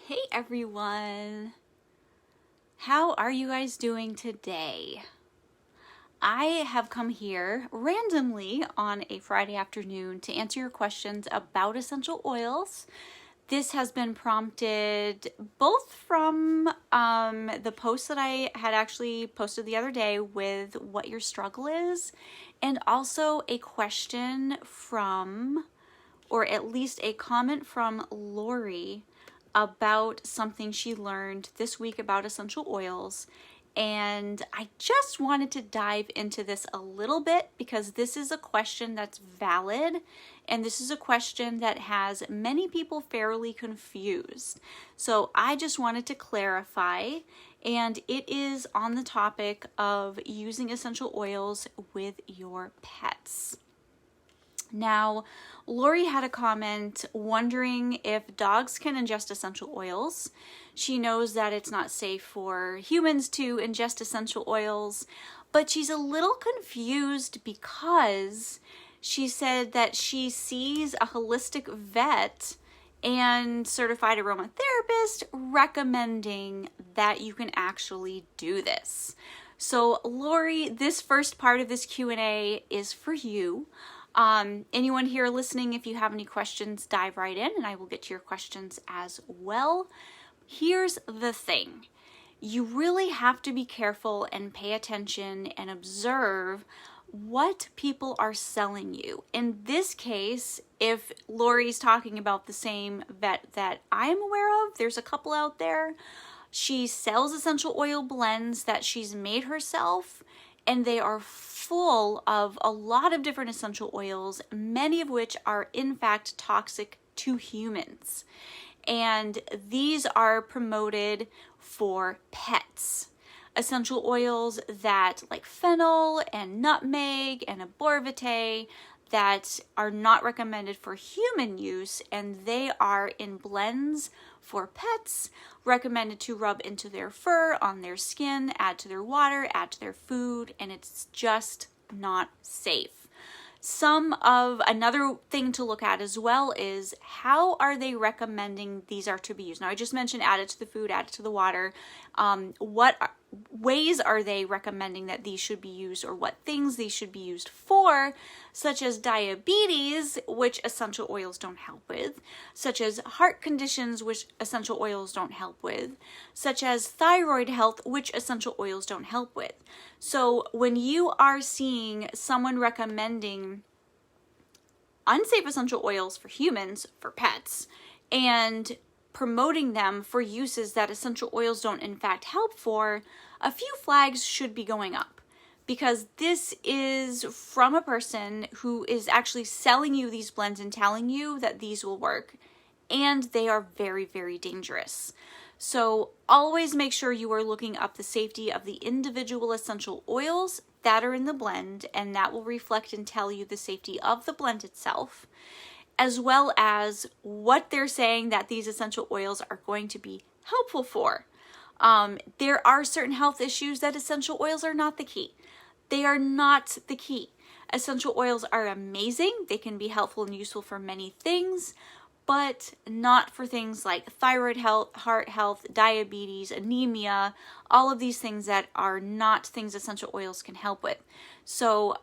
Hey everyone! How are you guys doing today? I have come here randomly on a Friday afternoon to answer your questions about essential oils. This has been prompted both from the post that I had actually posted the other day with what your struggle is, and also a question from, or at least a comment from Lori about something she learned this week about essential oils. And I just wanted to dive into this a little bit because this is a question that's valid, and this is a question that has many people fairly confused. So I just wanted to clarify, and it is on the topic of using essential oils with your pets. Now, Lori had a comment wondering if dogs can ingest essential oils. She knows that it's not safe for humans to ingest essential oils, but she's a little confused because she said that she sees a holistic vet and certified aromatherapist recommending that you can actually do this. So, Lori, this first part of this Q&A is for you. Anyone here listening, if you have any questions, dive right in and I will get to your questions as well. Here's the thing. You really have to be careful and pay attention and observe what people are selling you. In this case, if Lori's talking about the same vet that I'm aware of, there's a couple out there. She sells essential oil blends that she's made herself, and they are full of a lot of different essential oils, many of which are in fact toxic to humans. And these are promoted for pets. Essential oils that like fennel and nutmeg and aborvite that are not recommended for human use, and they are in blends for pets, recommended to rub into their fur, on their skin, add to their water, add to their food, and it's just not safe. Another thing to look at as well is how are they recommending these are to be used? Now I just mentioned add it to the food, add it to the water. What ways are they recommending that these should be used, or what things these should be used for, such as diabetes, which essential oils don't help with, such as heart conditions, which essential oils don't help with, such as thyroid health, which essential oils don't help with. So when you are seeing someone recommending unsafe essential oils for humans, for pets, and promoting them for uses that essential oils don't in fact help for, a few flags should be going up, because this is from a person who is actually selling you these blends and telling you that these will work, and they are very, very dangerous. So always make sure you are looking up the safety of the individual essential oils that are in the blend, and that will reflect and tell you the safety of the blend itself, as well as what they're saying that these essential oils are going to be helpful for. There are certain health issues that essential oils are not the key. They are not the key. Essential oils are amazing. They can be helpful and useful for many things, but not for things like thyroid health, heart health, diabetes, anemia, all of these things that are not things essential oils can help with. So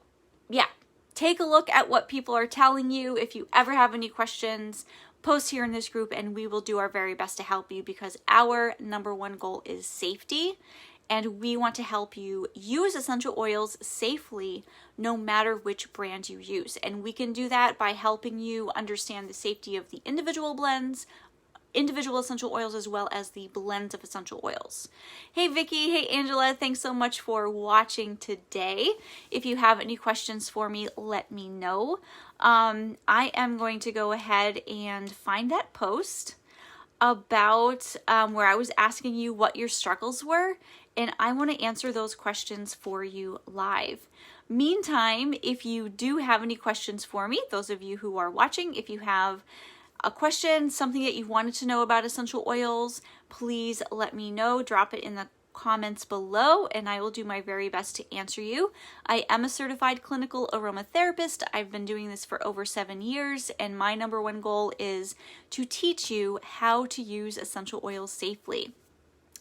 yeah, take a look at what people are telling you. If you ever have any questions, post here in this group and we will do our very best to help you, because our number one goal is safety, and we want to help you use essential oils safely no matter which brand you use. And we can do that by helping you understand the safety of the individual blends, individual essential oils, as well as the blends of essential oils. Hey Vicky, hey Angela, thanks so much for watching today. If you have any questions for me, let me know. I am going to go ahead and find that post about where I was asking you what your struggles were, and I want to answer those questions for you live. Meantime, if you do have any questions for me, those of you who are watching, if you have a question, something that you wanted to know about essential oils, please let me know. Drop it in the comments below and I will do my very best to answer you. I am a certified clinical aromatherapist. I've been doing this for over 7 years, and my number one goal is to teach you how to use essential oils safely.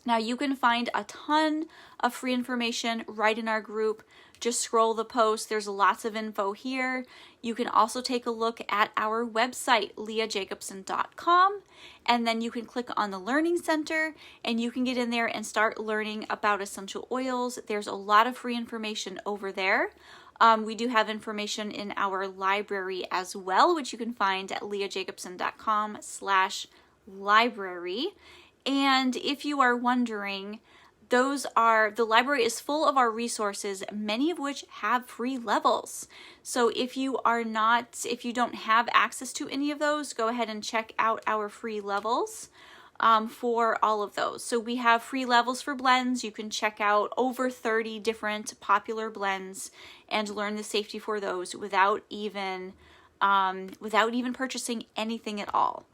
Now, you can find a ton of free information right in our group. Just scroll the post. There's lots of info here. You can also take a look at our website, leahjacobson.com, and then you can click on the Learning Center and you can get in there and start learning about essential oils. There's a lot of free information over there. We do have information in our library as well, which you can find at leahjacobson.com/library. And if you are wondering, the library is full of our resources, many of which have free levels. So if you don't have access to any of those, go ahead and check out our free levels for all of those. So we have free levels for blends. You can check out over 30 different popular blends and learn the safety for those without even purchasing anything at all.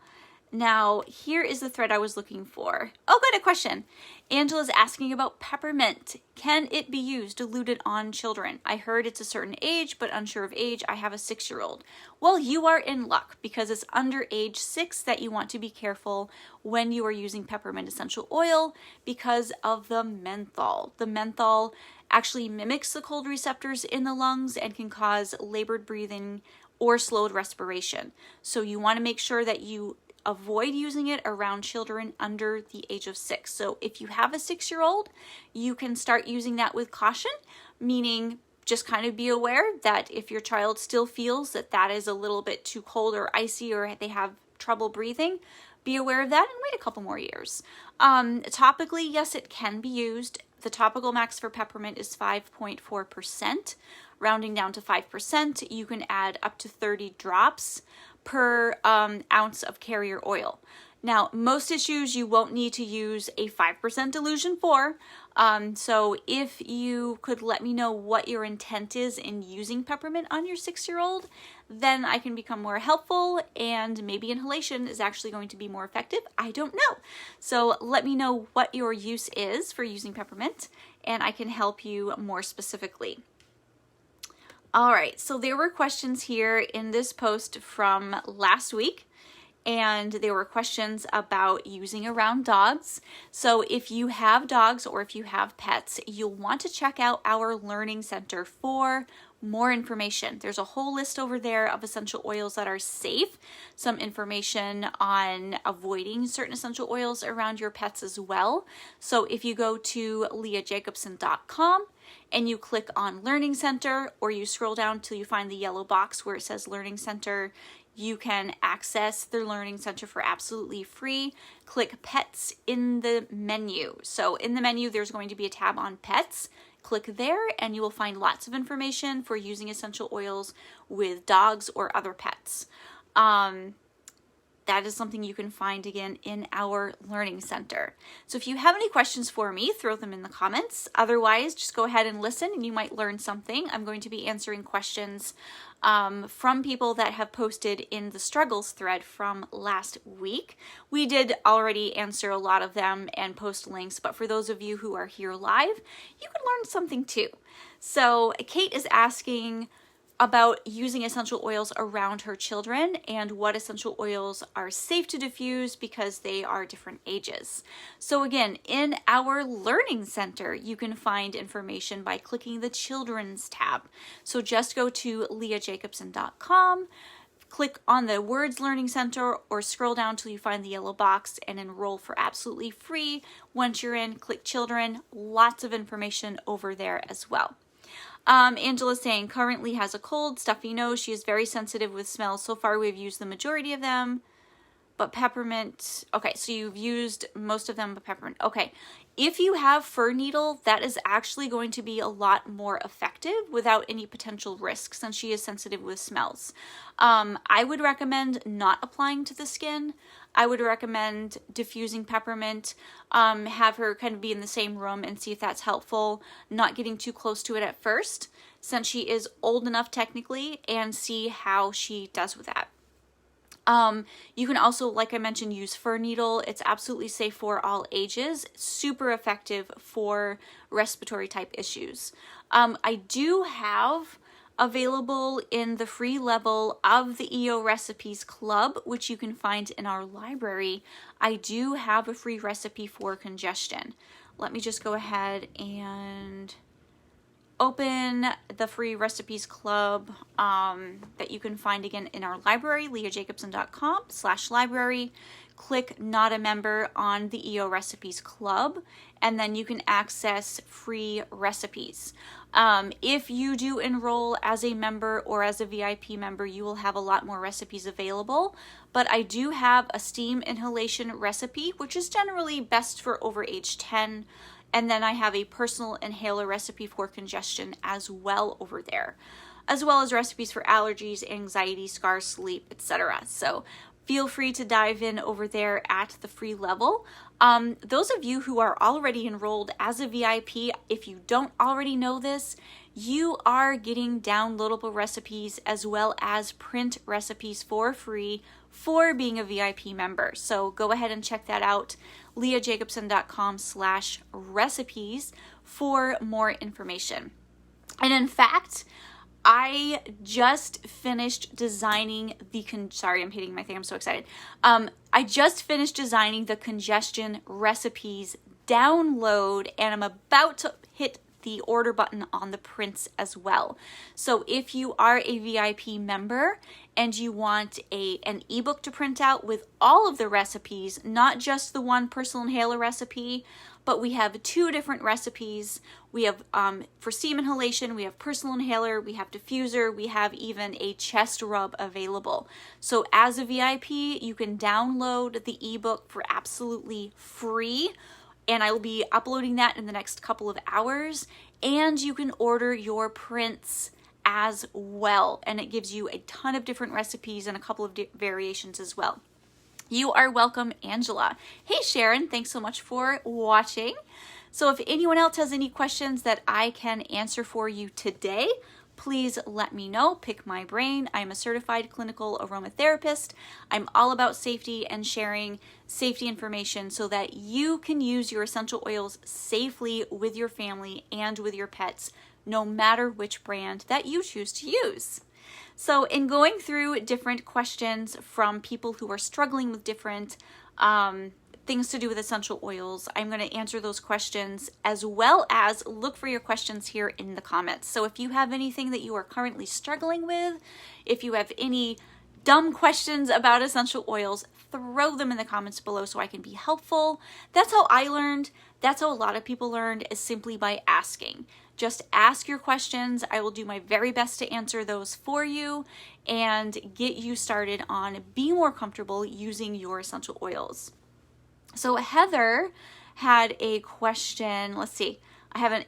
Now, here is the thread I was looking for. Oh, good, a question. Angela's asking about peppermint. Can it be used diluted on children? I heard it's a certain age, but unsure of age. I have a 6-year-old. Well, you are in luck because it's under age 6 that you want to be careful when you are using peppermint essential oil because of the menthol. The menthol actually mimics the cold receptors in the lungs and can cause labored breathing or slowed respiration. So you want to make sure that you avoid using it around children under the age of 6. So if you have a 6-year-old, you can start using that with caution, meaning just kind of be aware that if your child still feels that is a little bit too cold or icy or they have trouble breathing, be aware of that and wait a couple more years. Topically, yes, it can be used. The topical max for peppermint is 5.4%. Rounding down to 5%, you can add up to 30 drops per ounce of carrier oil. Now, most issues you won't need to use a 5% dilution for. So if you could let me know what your intent is in using peppermint on your 6-year-old, then I can become more helpful and maybe inhalation is actually going to be more effective. I don't know. So let me know what your use is for using peppermint and I can help you more specifically. All right, so there were questions here in this post from last week, and there were questions about using around dogs. So if you have dogs or if you have pets, you'll want to check out our Learning Center for more information. There's a whole list over there of essential oils that are safe, some information on avoiding certain essential oils around your pets as well. So if you go to leahjacobson.com and you click on Learning Center, or you scroll down till you find the yellow box where it says Learning Center, you can access the Learning Center for absolutely free. Click Pets in the menu. So in the menu, there's going to be a tab on Pets. Click there and you will find lots of information for using essential oils with dogs or other pets. That is something you can find again in our Learning Center. So if you have any questions for me, throw them in the comments. Otherwise, just go ahead and listen and you might learn something. I'm going to be answering questions from people that have posted in the struggles thread from last week. We did already answer a lot of them and post links, but for those of you who are here live, you can learn something too. So Kate is asking about using essential oils around her children and what essential oils are safe to diffuse because they are different ages. So again, in our Learning Center, you can find information by clicking the Children's tab. So just go to leahjacobson.com, click on the words Learning Center, or scroll down till you find the yellow box and enroll for absolutely free. Once you're in, click Children. Lots of information over there as well. Angela's saying currently has a cold, stuffy nose. She is very sensitive with smells. So far we've used the majority of them, but peppermint. Okay, so you've used most of them, but peppermint. Okay, if you have fir needle, that is actually going to be a lot more effective without any potential risks since she is sensitive with smells. I would recommend not applying to the skin. I would recommend diffusing peppermint, have her kind of be in the same room and see if that's helpful, not getting too close to it at first, since she is old enough technically, and see how she does with that. You can also, like I mentioned, use fir needle. It's absolutely safe for all ages, super effective for respiratory type issues. I do have available in the free level of the EO Recipes Club, which you can find in our library. I do have a free recipe for congestion. Let me just go ahead and open the free recipes club that you can find again in our library, leahjacobson.com/library. Click not a member on the EO Recipes Club, and then you can access free recipes. If you do enroll as a member or as a VIP member, you will have a lot more recipes available, but I do have a steam inhalation recipe, which is generally best for over age 10. And then I have a personal inhaler recipe for congestion as well over there, as well as recipes for allergies, anxiety, scars, sleep, etc. So feel free to dive in over there at the free level. Those of you who are already enrolled as a VIP, if you don't already know this, you are getting downloadable recipes as well as print recipes for free for being a VIP member. So go ahead and check that out, leahjacobson.com/recipes for more information. And in fact, I just finished designing the sorry, I'm hitting my thing. I'm so excited. I just finished designing the congestion recipes download, and I'm about to hit the order button on the prints as well. So if you are a VIP member and you want an ebook to print out with all of the recipes, not just the one personal inhaler recipe, but we have 2 different recipes. We have for steam inhalation, we have personal inhaler, we have diffuser, we have even a chest rub available. So as a VIP, you can download the ebook for absolutely free, and I will be uploading that in the next couple of hours. And you can order your prints as well, and it gives you a ton of different recipes and a couple of variations as well. You are welcome, Angela. Hey, Sharon, thanks so much for watching. So if anyone else has any questions that I can answer for you today, please let me know. Pick my brain. I'm a certified clinical aromatherapist. I'm all about safety and sharing safety information so that you can use your essential oils safely with your family and with your pets, no matter which brand that you choose to use. So in going through different questions from people who are struggling with different things to do with essential oils, I'm going to answer those questions as well as look for your questions here in the comments. So if you have anything that you are currently struggling with, if you have any dumb questions about essential oils, throw them in the comments below so I can be helpful. That's how I learned. That's how a lot of people learned, is simply by asking. Just ask your questions. I will do my very best to answer those for you and get you started on being more comfortable using your essential oils. So Heather had a question. Let's see. I haven't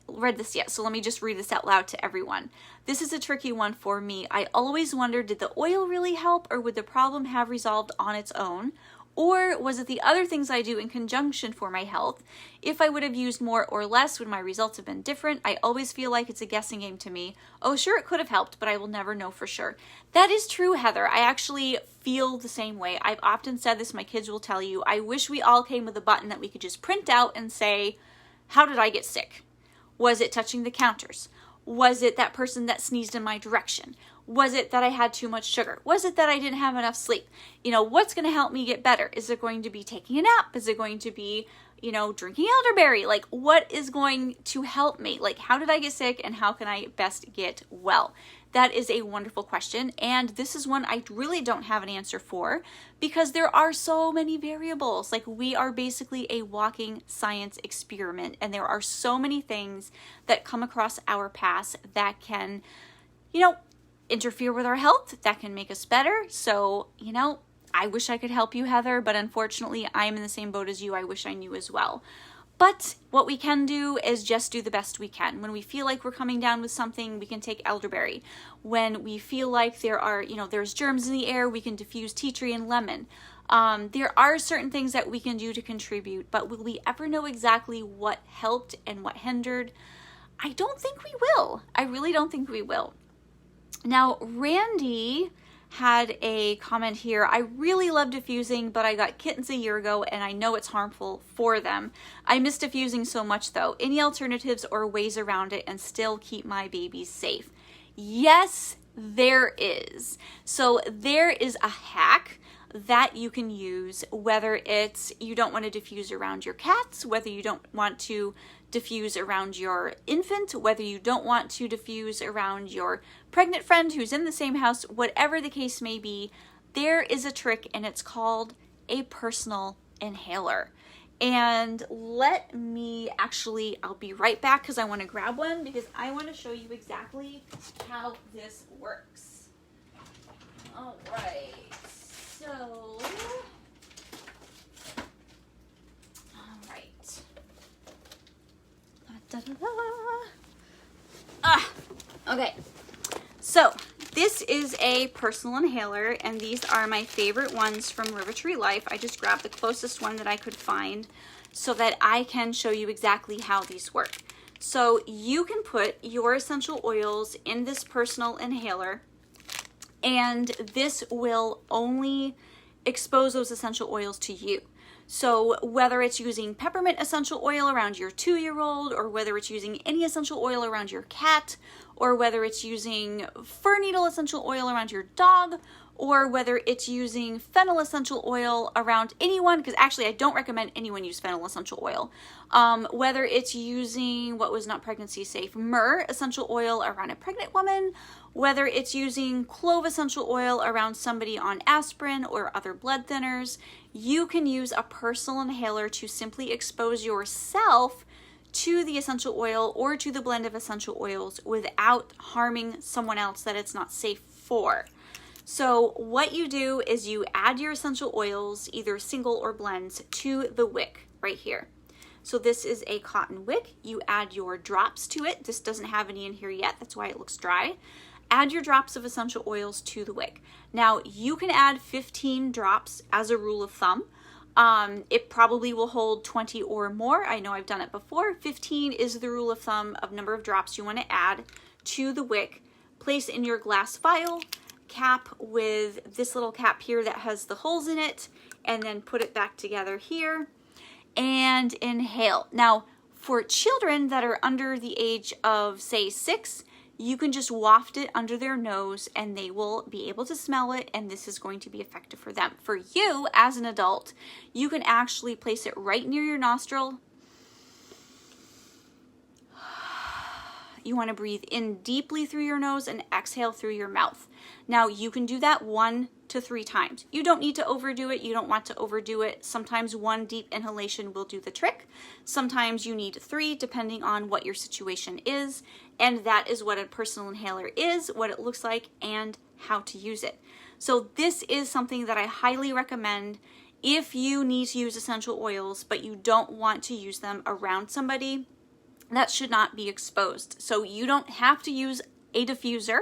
read this yet, so let me just read this out loud to everyone. This is a tricky one for me. I always wondered, did the oil really help, or would the problem have resolved on its own? Or was it the other things I do in conjunction for my health? If I would have used more or less, would my results have been different? I always feel like it's a guessing game to me. Oh, sure, it could have helped, but I will never know for sure. That is true, Heather. I actually feel the same way. I've often said this, my kids will tell you, I wish we all came with a button that we could just print out and say, how did I get sick? Was it touching the counters? Was it that person that sneezed in my direction? Was it that I had too much sugar? Was it that I didn't have enough sleep? You know, what's going to help me get better? Is it going to be taking a nap? Is it going to be, you know, drinking elderberry? Like, what is going to help me? Like, how did I get sick and how can I best get well? That is a wonderful question. And this is one I really don't have an answer for because there are so many variables. Like, we are basically a walking science experiment, and there are so many things that come across our paths that can, you know, interfere with our health, that can make us better. So, you know, I wish I could help you, Heather, but unfortunately I'm in the same boat as you. I wish I knew as well. But what we can do is just do the best we can. When we feel like we're coming down with something, we can take elderberry. When we feel like there are, you know, there's germs in the air, we can diffuse tea tree and lemon. There are certain things that we can do to contribute, but will we ever know exactly what helped and what hindered? I don't think we will. I really don't think we will. Now, Randy had a comment here. I really love diffusing, but I got kittens a year ago and I know it's harmful for them. I miss diffusing so much though. Any alternatives or ways around it and still keep my babies safe? Yes, there is. So there is a hack that you can use, whether it's you don't want to diffuse around your cats, whether you don't want to diffuse around your infant, whether you don't want to diffuse around your pregnant friend who's in the same house, whatever the case may be, there is a trick and it's called a personal inhaler. And let me actually, I'll be right back because I want to grab one because I want to show you exactly how this works. All right, so, all right. Okay. So this is a personal inhaler, and these are my favorite ones from River Tree Life. I just grabbed the closest one that I could find so that I can show you exactly how these work. So you can put your essential oils in this personal inhaler, and this will only expose those essential oils to you. So whether it's using peppermint essential oil around your 2-year-old, or whether it's using any essential oil around your cat, or whether it's using fir needle essential oil around your dog, or whether it's using fennel essential oil around anyone, because actually I don't recommend anyone use fennel essential oil. Whether it's using what was not pregnancy safe, myrrh essential oil around a pregnant woman, whether it's using clove essential oil around somebody on aspirin or other blood thinners, you can use a personal inhaler to simply expose yourself to the essential oil or to the blend of essential oils without harming someone else that it's not safe for. So what you do is you add your essential oils, either single or blends, to the wick right here. So this is a cotton wick. You add your drops to it. This doesn't have any in here yet. That's why it looks dry. Add your drops of essential oils to the wick. Now you can add 15 drops as a rule of thumb. It probably will hold 20 or more. I know I've done it before. 15 is the rule of thumb of number of drops you want to add to the wick. Place in your glass vial, cap with this little cap here that has the holes in it, and then put it back together here and inhale. Now, for children that are under the age of, say, 6, you can just waft it under their nose and they will be able to smell it, and this is going to be effective for them. For you, as an adult, you can actually place it right near your nostril. You want to breathe in deeply through your nose and exhale through your mouth. Now, you can do that 1 to 3 times. You don't need to overdo it. You don't want to overdo it. Sometimes 1 deep inhalation will do the trick. Sometimes you need 3, depending on what your situation is. And that is what a personal inhaler is, what it looks like, and how to use it. So this is something that I highly recommend if you need to use essential oils, but you don't want to use them around somebody that should not be exposed. So you don't have to use a diffuser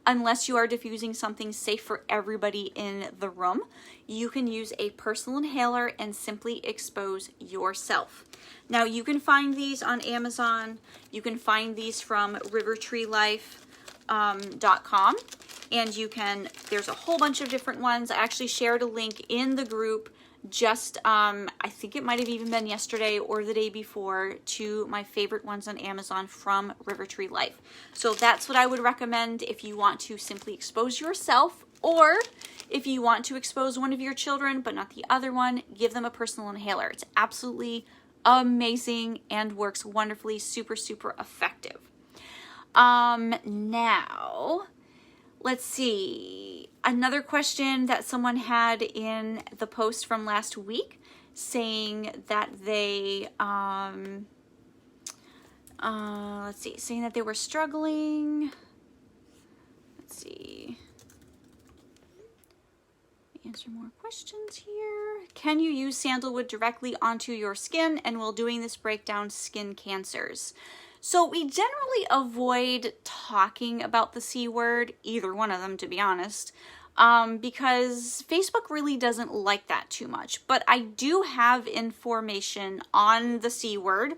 unless you are diffusing something safe for everybody in the room. You can use a personal inhaler and simply expose yourself. Now you can find these on Amazon. You can find these from rivertreelife.com, and you can, there's a whole bunch of different ones. I actually shared a link in the group just, I think it might have even been yesterday or the day before, to my favorite ones on Amazon from River Tree Life. So that's what I would recommend if you want to simply expose yourself, or if you want to expose one of your children but not the other one, give them a personal inhaler. It's absolutely amazing and works wonderfully, super, super effective. Now, let's see. Another question that someone had in the post from last week, saying that they, saying that they were struggling. Let's see. Answer more questions here. Can you use sandalwood directly onto your skin, and will doing this break down skin cancers? So we generally avoid talking about the C word, either one of them, to be honest, because Facebook really doesn't like that too much. But I do have information on the C word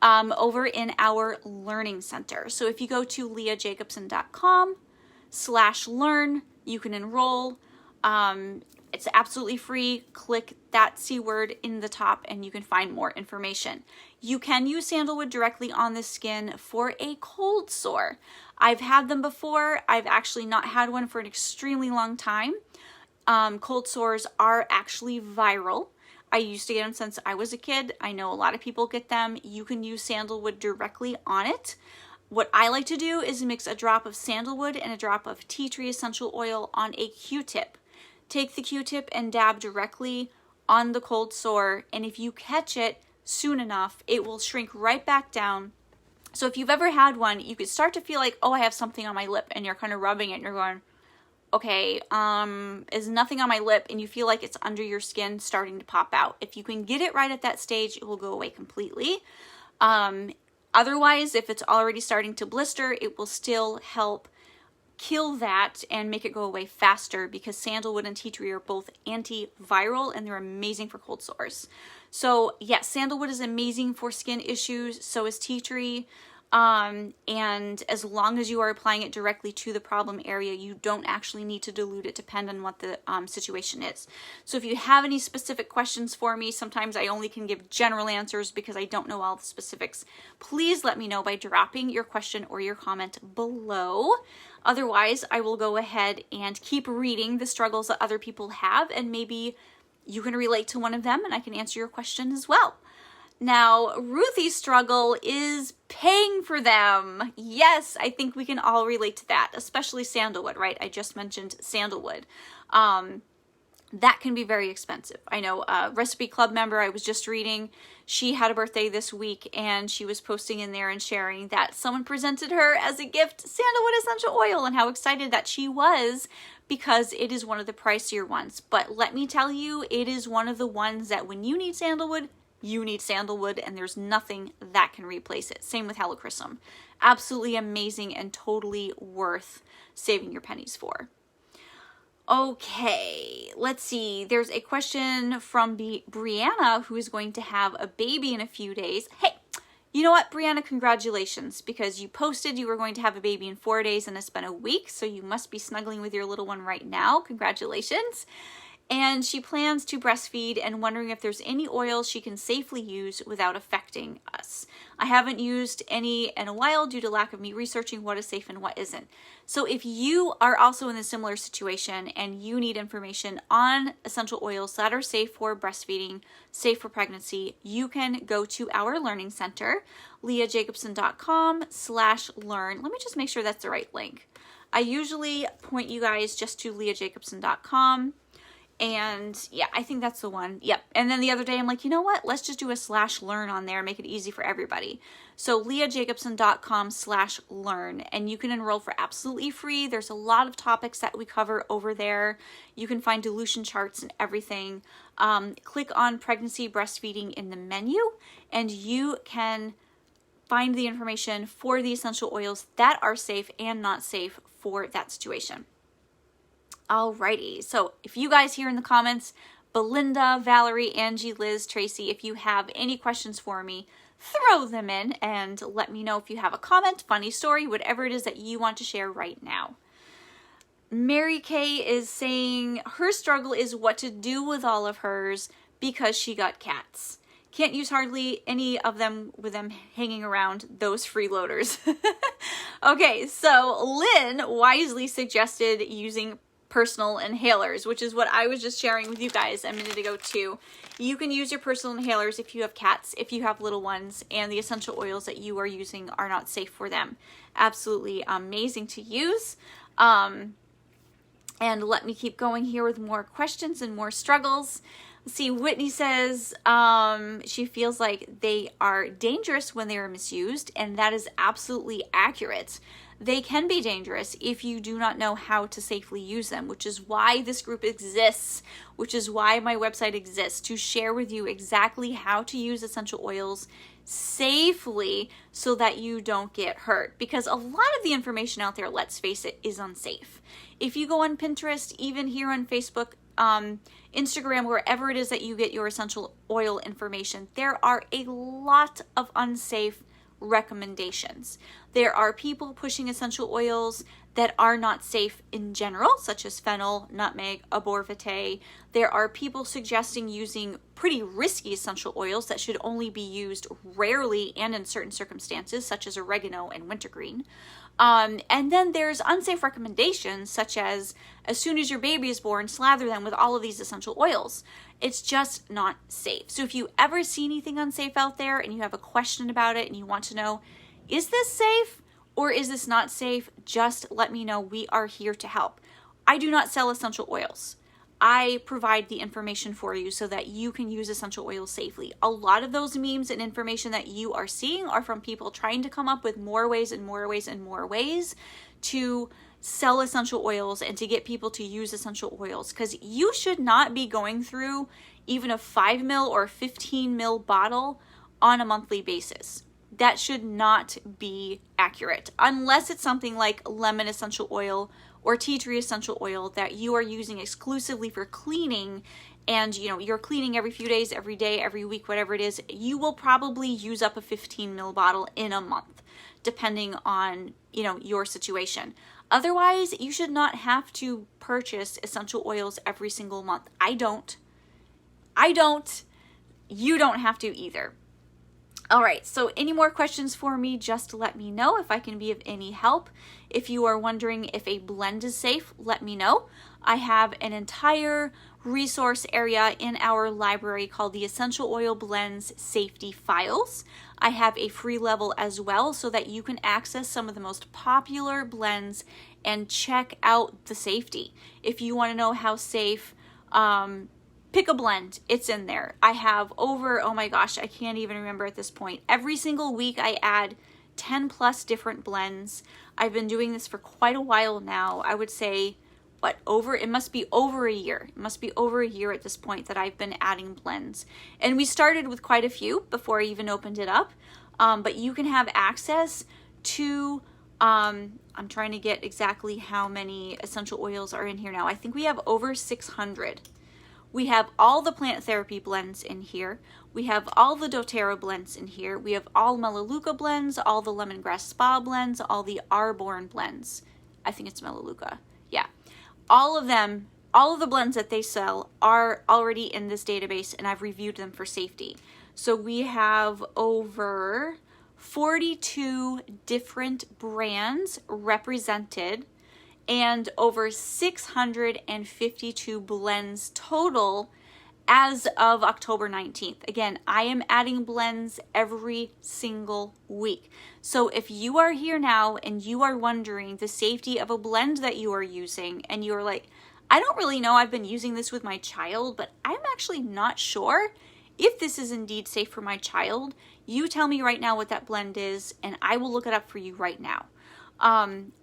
over in our learning center. So if you go to leahjacobson.com/learn, You can enroll. It's absolutely free. Click that C word in the top and you can find more information. You can use sandalwood directly on the skin for a cold sore. I've had them before. I've actually not had one for an extremely long time. Cold sores are actually viral. I used to get them since I was a kid. I know a lot of people get them. You can use sandalwood directly on it. What I like to do is mix a drop of sandalwood and a drop of tea tree essential oil on a Q-tip. Take the Q-tip and dab directly on the cold sore, and if you catch it soon enough, it will shrink right back down. So if you've ever had one, you could start to feel like, oh, I have something on my lip, and you're kind of rubbing it and you're going, okay, is nothing on my lip, and you feel like it's under your skin starting to pop out. If you can get it right at that stage, it will go away completely. Otherwise, if it's already starting to blister, it will still help kill that and make it go away faster, because sandalwood and tea tree are both antiviral and they're amazing for cold sores. So yes, sandalwood is amazing for skin issues, so is tea tree. And as long as you are applying it directly to the problem area, you don't actually need to dilute it, depending on what the situation is. So if you have any specific questions for me, sometimes I only can give general answers because I don't know all the specifics. Please let me know by dropping your question or your comment below. Otherwise, I will go ahead and keep reading the struggles that other people have, and maybe you can relate to one of them and I can answer your question as well. Now, Ruthie's struggle is paying for them. Yes, I think we can all relate to that, especially sandalwood, right? I just mentioned sandalwood. That can be very expensive. I know a Recipe Club member I was just reading, she had a birthday this week and she was posting in there and sharing that someone presented her as a gift sandalwood essential oil and how excited that she was, because it is one of the pricier ones. But let me tell you, it is one of the ones that when you need sandalwood, and there's nothing that can replace it. Same with helichrysum. Absolutely amazing and totally worth saving your pennies for. Okay, let's see. There's a question from Brianna, who is going to have a baby in a few days. Hey, you know what, Brianna, congratulations, because you posted you were going to have a baby in 4 days and it's been a week, so you must be snuggling with your little one right now. Congratulations. And she plans to breastfeed and wondering if there's any oil she can safely use without affecting us. I haven't used any in a while due to lack of me researching what is safe and what isn't. So if you are also in a similar situation and you need information on essential oils that are safe for breastfeeding, safe for pregnancy, you can go to our learning center, leahjacobson.com/learn. Let me just make sure that's the right link. I usually point you guys just to leahjacobson.com. And yeah, I think that's the one. Yep. And then the other day I'm like, you know what? Let's just do a /learn on there, make it easy for everybody. So leahjacobson.com/learn, and you can enroll for absolutely free. There's a lot of topics that we cover over there. You can find dilution charts and everything. Click on pregnancy breastfeeding in the menu and you can find the information for the essential oils that are safe and not safe for that situation. Alrighty, so if you guys here in the comments, Belinda, Valerie, Angie, Liz, Tracy, if you have any questions for me, throw them in and let me know if you have a comment, funny story, whatever it is that you want to share right now. Mary Kay is saying her struggle is what to do with all of hers because she got cats. Can't use hardly any of them with them hanging around, those freeloaders. Okay, so Lynn wisely suggested using personal inhalers, which is what I was just sharing with you guys a minute ago too. You can use your personal inhalers if you have cats, if you have little ones, and the essential oils that you are using are not safe for them. Absolutely amazing to use. And let me keep going here with more questions and more struggles. Let's see, Whitney says she feels like they are dangerous when they are misused, and that is absolutely accurate. They can be dangerous if you do not know how to safely use them, which is why this group exists, which is why my website exists, to share with you exactly how to use essential oils safely so that you don't get hurt. Because a lot of the information out there, let's face it, is unsafe. If you go on Pinterest, even here on Facebook, Instagram, wherever it is that you get your essential oil information, there are a lot of unsafe recommendations. There are people pushing essential oils that are not safe in general, such as fennel, nutmeg, arbor vitae. There are people suggesting using pretty risky essential oils that should only be used rarely and in certain circumstances, such as oregano and wintergreen. And then there's unsafe recommendations, such as soon as your baby is born, slather them with all of these essential oils. It's just not safe. So if you ever see anything unsafe out there and you have a question about it and you want to know, is this safe or is this not safe? Just let me know. We are here to help. I do not sell essential oils. I provide the information for you so that you can use essential oils safely. A lot of those memes and information that you are seeing are from people trying to come up with more ways and more ways and more ways to sell essential oils and to get people to use essential oils, because you should not be going through even a 5 ml or 15 ml bottle on a monthly basis. That should not be accurate unless it's something like lemon essential oil or tea tree essential oil that you are using exclusively for cleaning, and you're cleaning every few days, every day, every week, whatever it is. You will probably use up a 15 ml bottle in a month, depending on your situation. Otherwise, you should not have to purchase essential oils every single month. I don't. You don't have to either. All right, so any more questions for me, just let me know if I can be of any help. If you are wondering if a blend is safe, let me know. I have an entire resource area in our library called the Essential Oil Blends Safety Files. I have a free level as well so that you can access some of the most popular blends and check out the safety. If you want to know how safe, pick a blend, it's in there. I have over, oh my gosh, I can't even remember at this point. Every single week I add 10 plus different blends. I've been doing this for quite a while now. I would say, it must be over a year. It must be over a year at this point that I've been adding blends. And we started with quite a few before I even opened it up. But you can have access to, I'm trying to get exactly how many essential oils are in here now. I think we have over 600. We have all the plant therapy blends in here. We have all the doTERRA blends in here. We have all Melaleuca blends, all the lemongrass spa blends, all the Arborn blends. I think it's Melaleuca. Yeah. All of them, all of the blends that they sell are already in this database, and I've reviewed them for safety. So we have over 42 different brands represented and over 652 blends total as of October 19th. Again, I am adding blends every single week. So if you are here now and you are wondering the safety of a blend that you are using and you're like, I don't really know, I've been using this with my child, but I'm actually not sure if this is indeed safe for my child, you tell me right now what that blend is and I will look it up for you right now.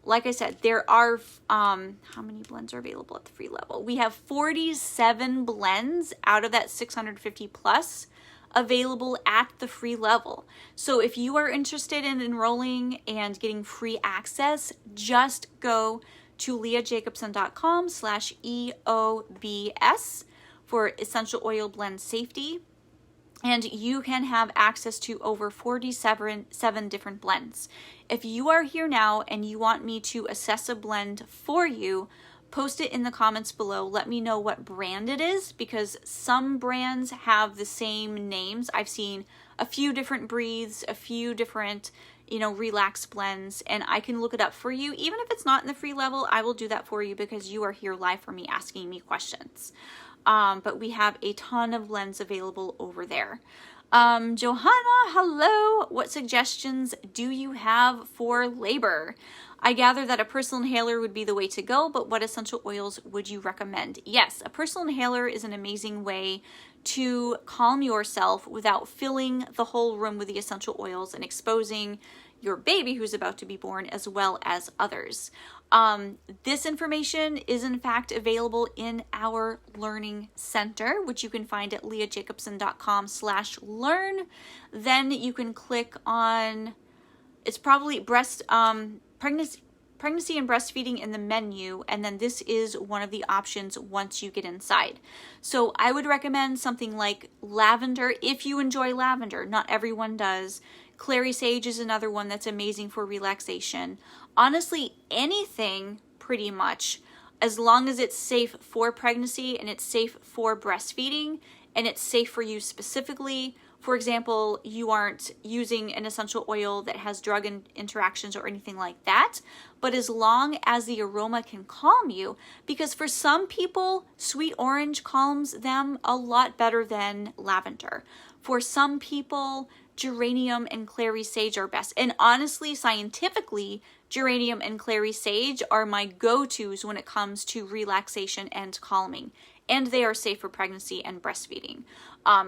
Like I said, there are, how many blends are available at the free level? We have 47 blends out of that 650 plus available at the free level. So if you are interested in enrolling and getting free access, just go to leahjacobson.com/EOBS for Essential Oil Blend Safety. And you can have access to over 47 different blends. If you are here now and you want me to assess a blend for you, post it in the comments below. Let me know what brand it is, because some brands have the same names. I've seen a few different breathes, a few different, relax blends, and I can look it up for you. Even if it's not in the free level, I will do that for you because you are here live for me asking me questions. But we have a ton of blends available over there. Johanna, hello. What suggestions do you have for labor? I gather that a personal inhaler would be the way to go, but what essential oils would you recommend? Yes, a personal inhaler is an amazing way to calm yourself without filling the whole room with the essential oils and exposing your baby who's about to be born as well as others. This information is in fact available in our learning center, which you can find at leahjacobson.com/learn. Then you can click on, it's probably pregnancy and breastfeeding in the menu, and then this is one of the options once you get inside. So I would recommend something like lavender if you enjoy lavender. Not everyone does. Clary sage is another one that's amazing for relaxation. Honestly, anything pretty much, as long as it's safe for pregnancy and it's safe for breastfeeding and it's safe for you specifically. For example, you aren't using an essential oil that has drug interactions or anything like that, but as long as the aroma can calm you, because for some people, sweet orange calms them a lot better than lavender. For some people, geranium and clary sage are best. And honestly, scientifically, geranium and clary sage are my go-tos when it comes to relaxation and calming. And they are safe for pregnancy and breastfeeding.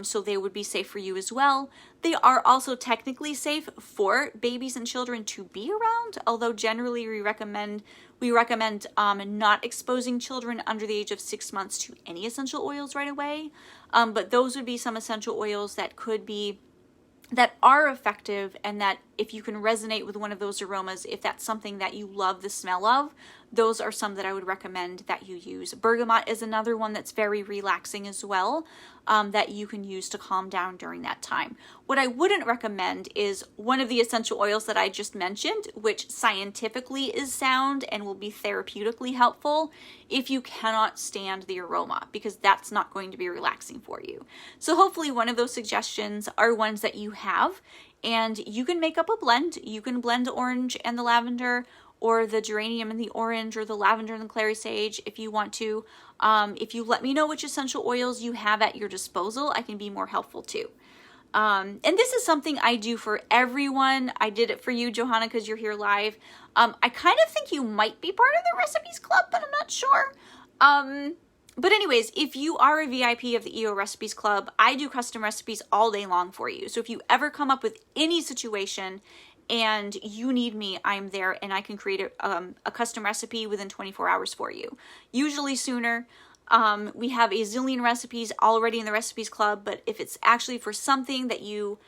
So they would be safe for you as well. They are also technically safe for babies and children to be around, although generally we recommend not exposing children under the age of 6 months to any essential oils right away. But those would be some essential oils that are effective, and that if you can resonate with one of those aromas, if that's something that you love the smell of, those are some that I would recommend that you use. Bergamot is another one that's very relaxing as well, that you can use to calm down during that time. What I wouldn't recommend is one of the essential oils that I just mentioned, which scientifically is sound and will be therapeutically helpful, if you cannot stand the aroma, because that's not going to be relaxing for you. So hopefully one of those suggestions are ones that you have, and you can make up a blend. You can blend the orange and the lavender, or the geranium and the orange, or the lavender and the clary sage if you want to. If you let me know which essential oils you have at your disposal, I can be more helpful too. And this is something I do for everyone. I did it for you, Johanna, because you're here live. I kind of think you might be part of the recipes club, but I'm not sure. But anyways, if you are a VIP of the EO Recipes Club, I do custom recipes all day long for you. So if you ever come up with any situation and you need me, I'm there, and I can create a custom recipe within 24 hours for you. Usually sooner. We have a zillion recipes already in the Recipes Club, but if it's actually for something that you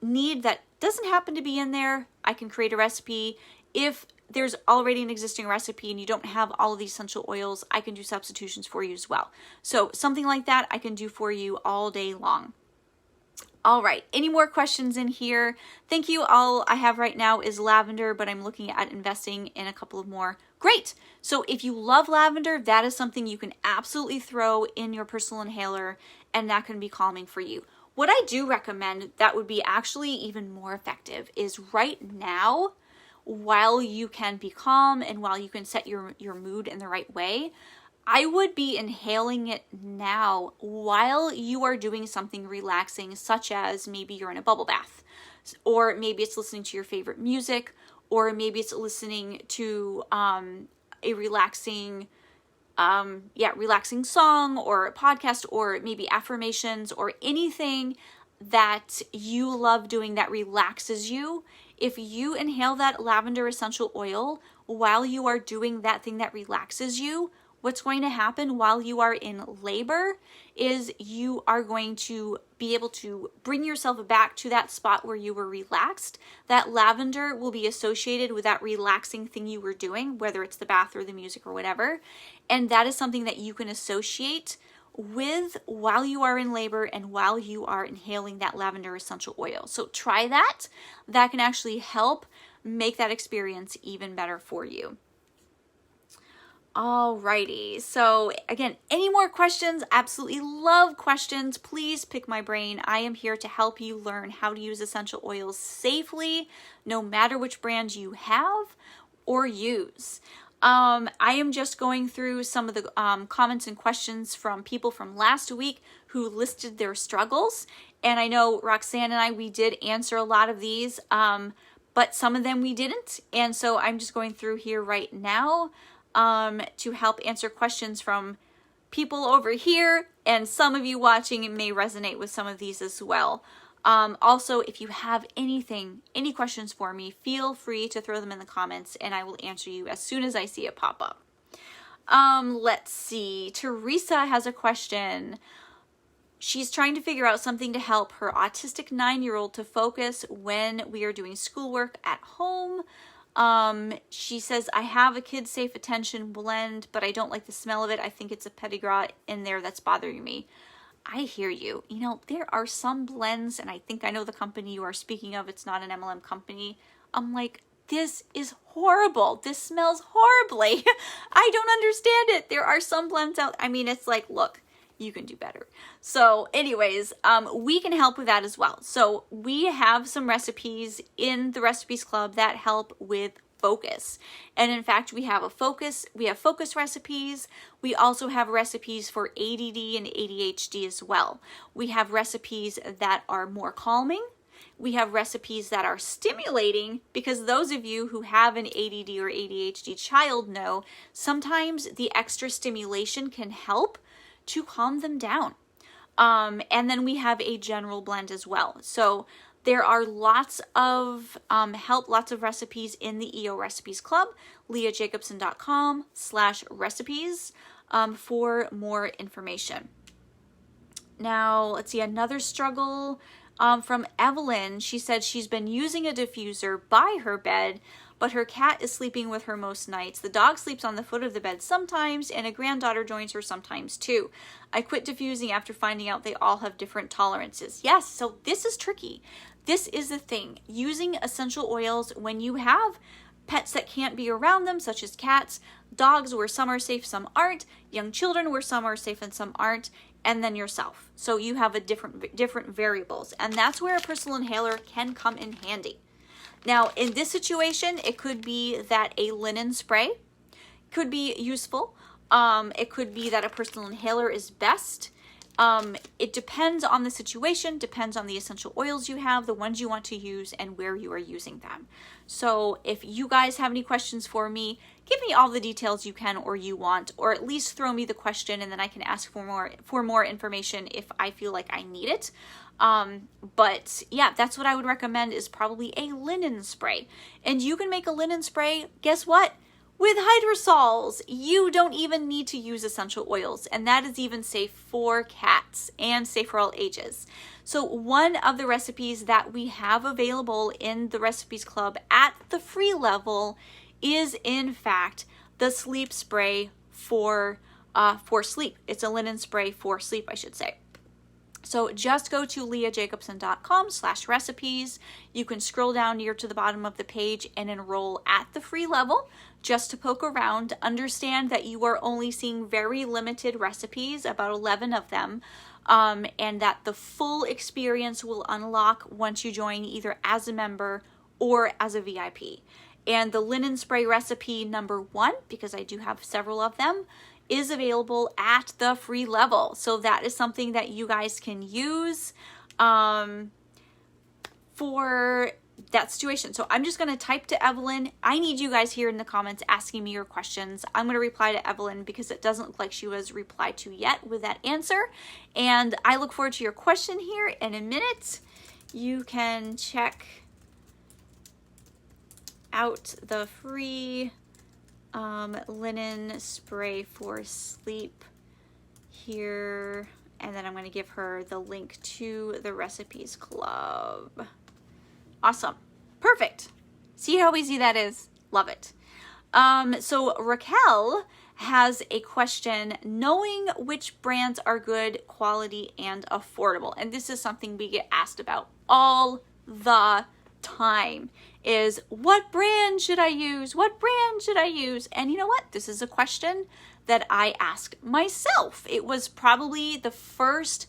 need that doesn't happen to be in there, I can create a recipe. If there's already an existing recipe and you don't have all of these essential oils, I can do substitutions for you as well. So something like that I can do for you all day long. All right, any more questions in here? Thank you. All I have right now is lavender, but I'm looking at investing in a couple of more. Great. So if you love lavender, that is something you can absolutely throw in your personal inhaler, and that can be calming for you. What I do recommend that would be actually even more effective is right now, while you can be calm and while you can set your mood in the right way, I would be inhaling it now while you are doing something relaxing, such as maybe you're in a bubble bath, or maybe it's listening to your favorite music, or maybe it's listening to a relaxing song or a podcast, or maybe affirmations, or anything that you love doing that relaxes you. If you inhale that lavender essential oil while you are doing that thing that relaxes you, what's going to happen while you are in labor is you are going to be able to bring yourself back to that spot where you were relaxed. That lavender will be associated with that relaxing thing you were doing, whether it's the bath or the music or whatever. And that is something that you can associate with while you are in labor and while you are inhaling that lavender essential oil. So try that. That can actually help make that experience even better for you. Alrighty, so again, any more questions? Absolutely love questions. Please pick my brain. I am here to help you learn how to use essential oils safely, no matter which brand you have or use. I am just going through some of the comments and questions from people from last week who listed their struggles. And I know Roxanne and we did answer a lot of these, but some of them we didn't. And so I'm just going through here right now to help answer questions from people over here, and some of you watching may resonate with some of these as well. Also, if you have any questions for me, feel free to throw them in the comments and I will answer you as soon as I see it pop up. Let's see. Teresa has a question. She's trying to figure out something to help her autistic 9-year-old to focus when we are doing schoolwork at home. She says, I have a kid safe attention blend, but I don't like the smell of it. I think it's a petitgras in there that's bothering me. I hear you. You know, there are some blends, and I think I know the company you are speaking of. It's not an MLM company. I'm like, this is horrible. This smells horribly. I don't understand it. There are some blends out. I mean, it's like, look, you can do better. So anyways, we can help with that as well. So we have some recipes in the Recipes Club that help with focus. And in fact, we have focus recipes. We also have recipes for ADD and ADHD as well. We have recipes that are more calming. We have recipes that are stimulating, because those of you who have an ADD or ADHD child know sometimes the extra stimulation can help to calm them down. And then we have a general blend as well. So there are lots of lots of recipes in the EO Recipes Club, leahjacobson.com/recipes for more information. Now, let's see, another struggle from Evelyn. She said she's been using a diffuser by her bed, but her cat is sleeping with her most nights. The dog sleeps on the foot of the bed sometimes, and a granddaughter joins her sometimes too. I quit diffusing after finding out they all have different tolerances. Yes, so this is tricky. This is the thing. Using essential oils when you have pets that can't be around them, such as cats, dogs where some are safe, some aren't, young children where some are safe and some aren't, and then yourself. So you have a different variables, and that's where a personal inhaler can come in handy. Now, in this situation, it could be that a linen spray could be useful. It could be that a personal inhaler is best. It depends on the situation, depends on the essential oils you have, the ones you want to use, and where you are using them. So if you guys have any questions for me, give me all the details you can or you want, or at least throw me the question and then I can ask for more information if I feel like I need it. But yeah, that's what I would recommend, is probably a linen spray. And you can make a linen spray, guess what? With hydrosols. You don't even need to use essential oils, and that is even safe for cats and safe for all ages. So one of the recipes that we have available in the Recipes Club at the free level is in fact the sleep spray for sleep. It's a linen spray for sleep, I should say. So just go to leahjacobson.com/recipes. You can scroll down near to the bottom of the page and enroll at the free level just to poke around. Understand that you are only seeing very limited recipes, about 11 of them, and that the full experience will unlock once you join either as a member or as a VIP. And the linen spray recipe number 1, because I do have several of them, is available at the free level. So that is something that you guys can use for that situation. So I'm just going to type to Evelyn. I need you guys here in the comments asking me your questions. I'm going to reply to Evelyn because it doesn't look like she was replied to yet with that answer. And I look forward to your question here in a minute. You can check out the free linen spray for sleep here, and then I'm going to give her the link to the Recipes Club. Awesome. Perfect. See how easy that is? Love it. So Raquel has a question, knowing which brands are good, quality, and affordable. And this is something we get asked about all the time, is what brand should I use? What brand should I use? And you know what? This is a question that I asked myself. It was probably the first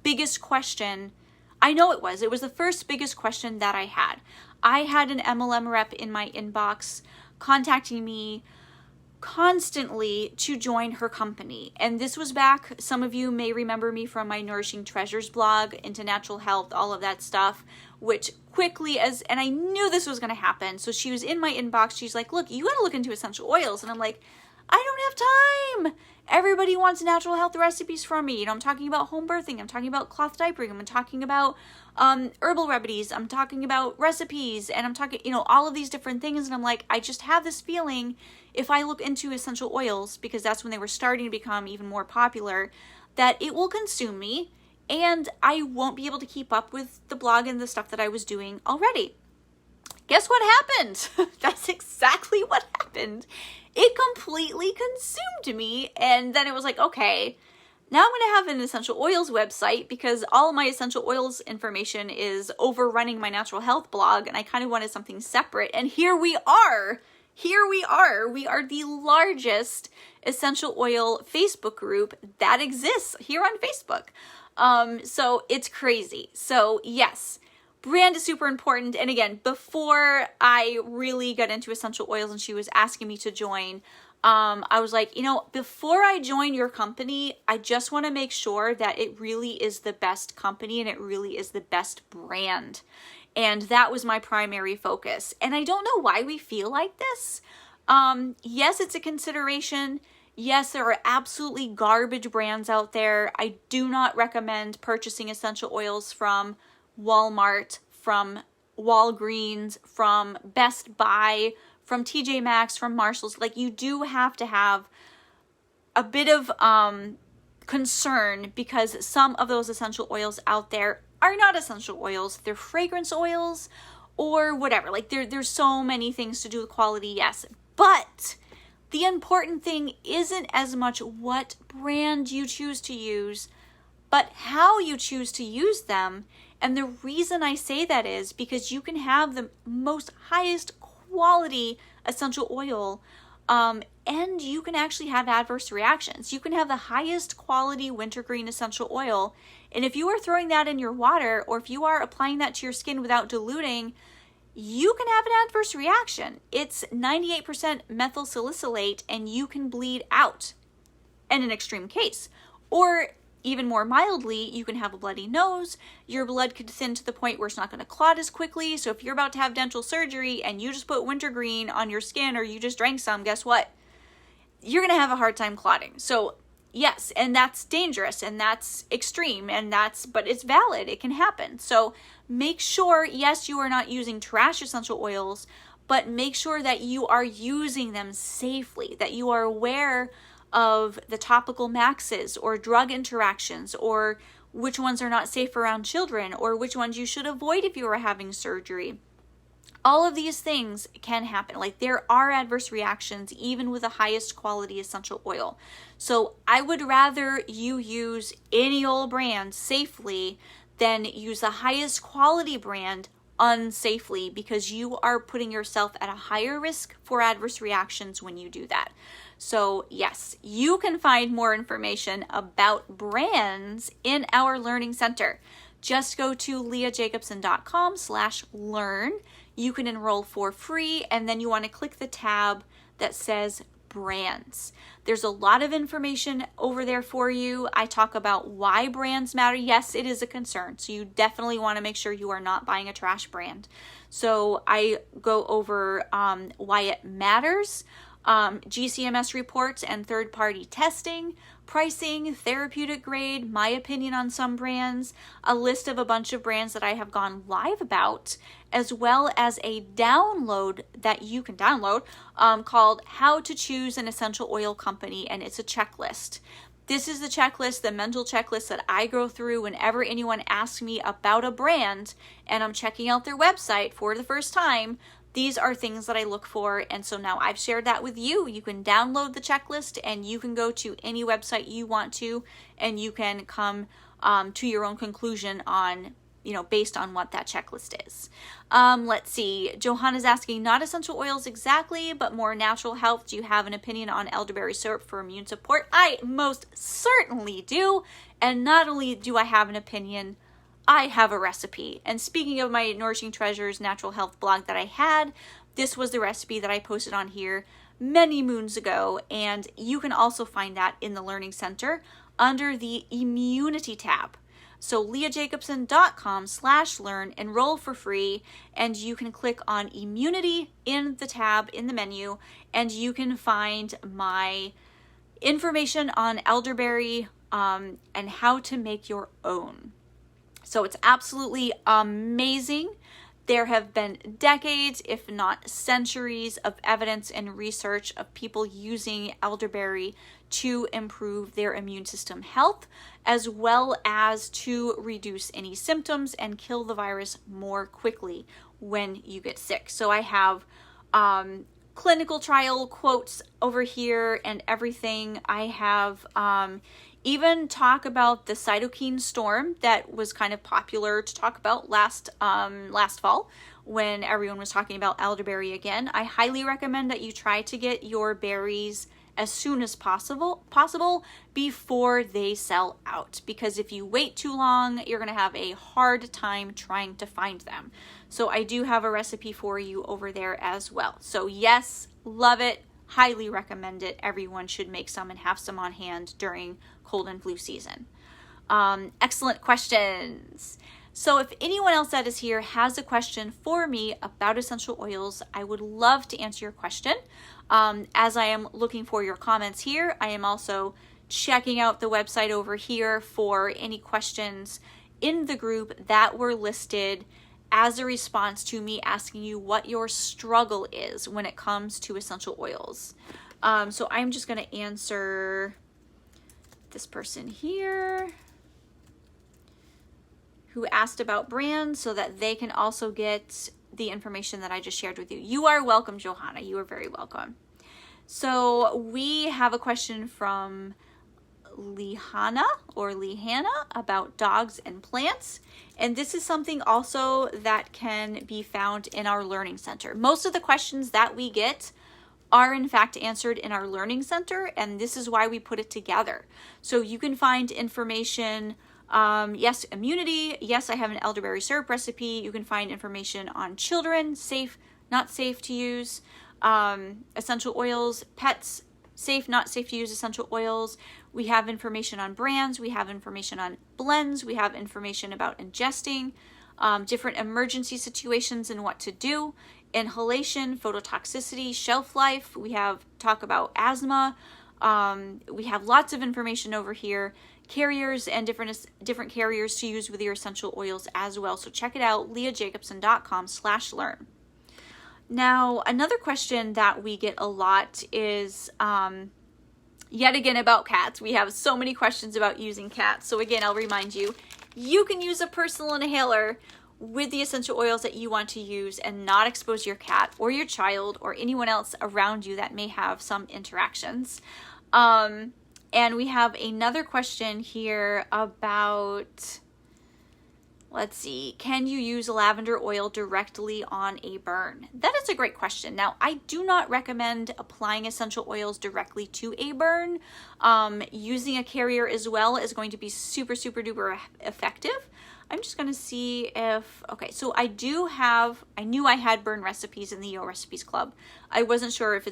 biggest question. I know it was the first biggest question that I had. I had an MLM rep in my inbox contacting me constantly to join her company. And this was back, some of you may remember me from my Nourishing Treasures blog, into natural health, all of that stuff, which quickly, and I knew this was going to happen. So she was in my inbox. She's like, look, you got to look into essential oils. And I'm like, I don't have time. Everybody wants natural health recipes from me. You know, I'm talking about home birthing. I'm talking about cloth diapering. I'm talking about herbal remedies. I'm talking about recipes. And I'm talking, all of these different things. And I'm like, I just have this feeling if I look into essential oils, because that's when they were starting to become even more popular, that it will consume me and I won't be able to keep up with the blog and the stuff that I was doing already. Guess what happened? That's exactly what happened. It completely consumed me. And then it was like, okay, Now I'm going to have an essential oils website because all of my essential oils information is overrunning my natural health blog, and I kind of wanted something separate. And here we are. Here we are. We are the largest essential oil Facebook group that exists here on Facebook. So it's crazy. So yes, brand is super important. And again, before I really got into essential oils and she was asking me to join, I was like, before I join your company, I just want to make sure that it really is the best company and it really is the best brand. And that was my primary focus. And I don't know why we feel like this. Yes, it's a consideration. Yes, there are absolutely garbage brands out there. I do not recommend purchasing essential oils from Walmart, from Walgreens, from Best Buy, from TJ Maxx, from Marshalls. Like, you do have to have a bit of concern because some of those essential oils out there are not essential oils. They're fragrance oils or whatever. Like, there's so many things to do with quality, yes. But the important thing isn't as much what brand you choose to use, but how you choose to use them. And the reason I say that is because you can have the most highest quality essential oil, and you can actually have adverse reactions. You can have the highest quality wintergreen essential oil, and if you are throwing that in your water, or if you are applying that to your skin without diluting, you can have an adverse reaction. It's 98% methyl salicylate, and you can bleed out in an extreme case. Or even more mildly, you can have a bloody nose. Your blood could thin to the point where it's not going to clot as quickly. So if you're about to have dental surgery and you just put wintergreen on your skin, or you just drank some, guess what? You're going to have a hard time clotting. So yes, and that's dangerous and that's extreme, but it's valid. It can happen. So make sure, yes, you are not using trash essential oils, but make sure that you are using them safely, that you are aware of the topical maxes or drug interactions, or which ones are not safe around children, or which ones you should avoid if you are having surgery. All of these things can happen. Like, there are adverse reactions even with the highest quality essential oil. So I would rather you use any old brand safely than use the highest quality brand unsafely, because you are putting yourself at a higher risk for adverse reactions when you do that. So yes, you can find more information about brands in our learning center. Just go to leahjacobson.com/learn. You can enroll for free, and then you want to click the tab that says brands. There's a lot of information over there for you. I talk about why brands matter. Yes, it is a concern. So you definitely want to make sure you are not buying a trash brand. So I go over why it matters, GCMS reports and third-party testing, pricing, therapeutic grade, my opinion on some brands, a list of a bunch of brands that I have gone live about, as well as a download that you can download called How to Choose an Essential Oil Company, and it's a checklist. This is the checklist, the mental checklist that I go through whenever anyone asks me about a brand and I'm checking out their website for the first time. These are things that I look for, and so now I've shared that with you. You can download the checklist, and you can go to any website you want to, and you can come to your own conclusion on, based on what that checklist is. Let's see. Johanna's asking, not essential oils exactly, but more natural health. Do you have an opinion on elderberry syrup for immune support? I most certainly do, and not only do I have an opinion, I have a recipe. And speaking of my Nourishing Treasures natural health blog that I had, this was the recipe that I posted on here many moons ago, and you can also find that in the Learning Center under the Immunity tab. So leahjacobson.com/learn, enroll for free, and you can click on Immunity in the tab in the menu, and you can find my information on elderberry and how to make your own. So it's absolutely amazing. There have been decades, if not centuries, of evidence and research of people using elderberry to improve their immune system health, as well as to reduce any symptoms and kill the virus more quickly when you get sick. So I have clinical trial quotes over here and everything. I have even talk about the cytokine storm that was kind of popular to talk about last fall when everyone was talking about elderberry again. I highly recommend that you try to get your berries as soon as possible before they sell out, because if you wait too long, you're going to have a hard time trying to find them. So I do have a recipe for you over there as well. So yes, love it, highly recommend it. Everyone should make some and have some on hand during cold and flu season. Excellent questions. So if anyone else that is here has a question for me about essential oils, I would love to answer your question. As I am looking for your comments here, I am also checking out the website over here for any questions in the group that were listed as a response to me asking you what your struggle is when it comes to essential oils. So I'm just going to answer this person here who asked about brands so that they can also get the information that I just shared with you. You are welcome, Johanna. You are very welcome. So we have a question from Lehana about dogs and plants. And this is something also that can be found in our learning center. Most of the questions that we get are in fact answered in our learning center, and this is why we put it together. So you can find information. Yes, immunity. Yes, I have an elderberry syrup recipe. You can find information on children, safe, not safe to use, essential oils, pets, safe, not safe to use essential oils. We have information on brands. We have information on blends. We have information about ingesting, different emergency situations and what to do, inhalation, phototoxicity, shelf life. We have talk about asthma. We have lots of information over here. Carriers and different carriers to use with your essential oils as well. So check it out, leahjacobson.com/learn. Now, another question that we get a lot is yet again about cats. We have so many questions about using cats. So again, I'll remind you, you can use a personal inhaler with the essential oils that you want to use and not expose your cat or your child or anyone else around you that may have some interactions. And we have another question here about, let's see, can you use lavender oil directly on a burn? That is a great question. Now, I do not recommend applying essential oils directly to a burn. Using a carrier as well is going to be super, super duper effective. I'm just going to see if, okay, so I knew I had burn recipes in the EO Recipes Club. I wasn't sure if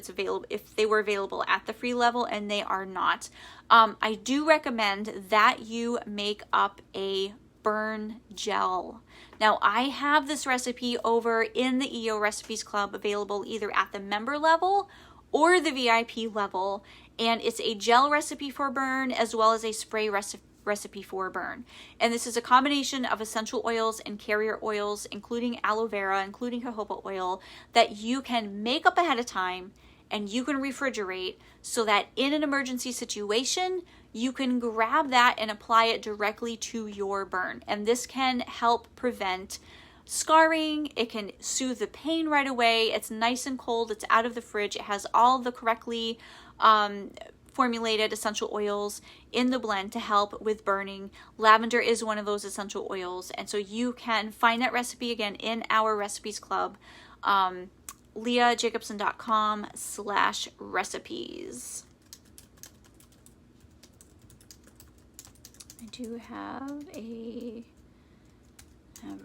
they were available at the free level, and they are not. I do recommend that you make up a burn gel. Now, I have this recipe over in the EO Recipes Club available either at the member level or the VIP level, and it's a gel recipe for burn as well as a spray recipe for burn. And this is a combination of essential oils and carrier oils, including aloe vera, including jojoba oil, that you can make up ahead of time and you can refrigerate so that in an emergency situation, you can grab that and apply it directly to your burn. And this can help prevent scarring. It can soothe the pain right away. It's nice and cold. It's out of the fridge. It has all the correctly formulated essential oils in the blend to help with burning. Lavender is one of those essential oils. And so you can find that recipe again in our recipes club, leahjacobson.com/recipes. I do have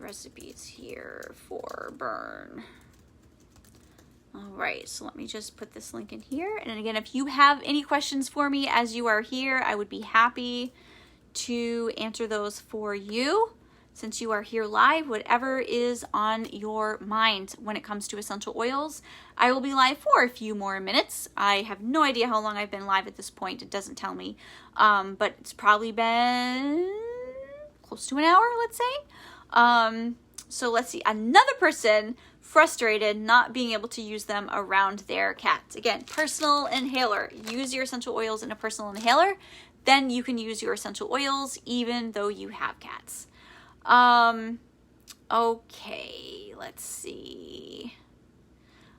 recipes here for burn. All right, so let me just put this link in here. And again, if you have any questions for me as you are here, I would be happy to answer those for you. Since you are here live, whatever is on your mind when it comes to essential oils, I will be live for a few more minutes. I have no idea how long I've been live at this point. It doesn't tell me, but it's probably been close to an hour, let's say. So let's see, another person frustrated not being able to use them around their cats. Again, personal inhaler. Use your essential oils in a personal inhaler. Then you can use your essential oils even though you have cats. Okay, let's see.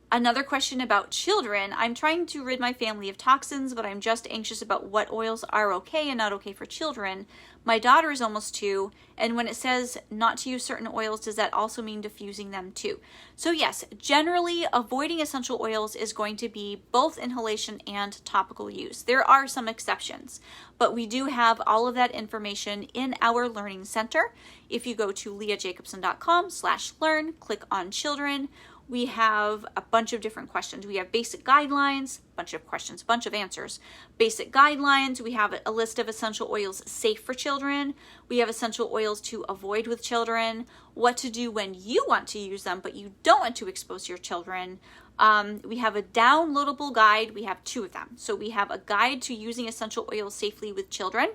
Another question about children. I'm trying to rid my family of toxins, but I'm just anxious about what oils are okay and not okay for children. My daughter is almost 2, and when it says not to use certain oils, does that also mean diffusing them too? So yes, generally avoiding essential oils is going to be both inhalation and topical use. There are some exceptions, but we do have all of that information in our learning center. If you go to leahjacobson.com/learn, click on children, we have a bunch of different questions. We have basic guidelines, bunch of questions, bunch of answers. Basic guidelines, we have a list of essential oils safe for children. We have essential oils to avoid with children, what to do when you want to use them, but you don't want to expose your children. We have a downloadable guide. We have 2 of them. So we have a guide to using essential oils safely with children,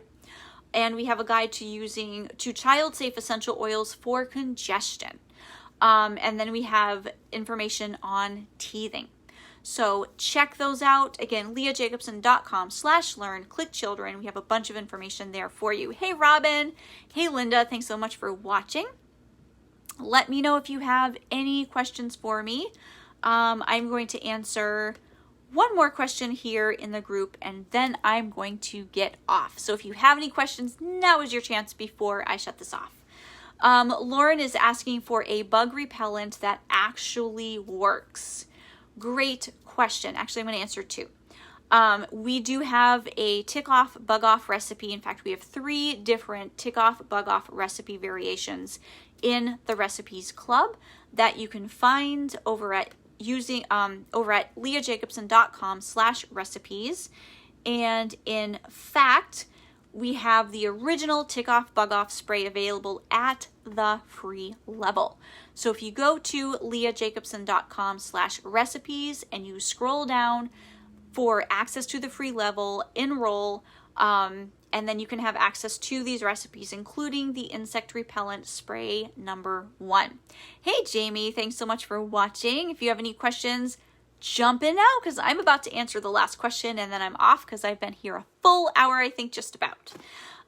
and we have a guide to using child-safe essential oils for congestion. And then we have information on teething. So check those out. Again, leahjacobson.com/learn, click children. We have a bunch of information there for you. Hey, Robin. Hey, Linda. Thanks so much for watching. Let me know if you have any questions for me. I'm going to answer one more question here in the group, and then I'm going to get off. So if you have any questions, now is your chance before I shut this off. Lauren is asking for a bug repellent that actually works. Great question. Actually, I'm going to answer 2. We do have a tick-off, bug-off recipe. In fact, we have 3 different tick-off, bug-off recipe variations in the Recipes Club that you can find over at leahjacobson.com/recipes. And in fact, we have the original tick-off, bug-off spray available at the free level. So if you go to leahjacobson.com/recipes and you scroll down for access to the free level, enroll, and then you can have access to these recipes, including the insect repellent spray number 1. Hey, Jamie, thanks so much for watching. If you have any questions, jump in now because I'm about to answer the last question and then I'm off because I've been here a full hour, I think, just about.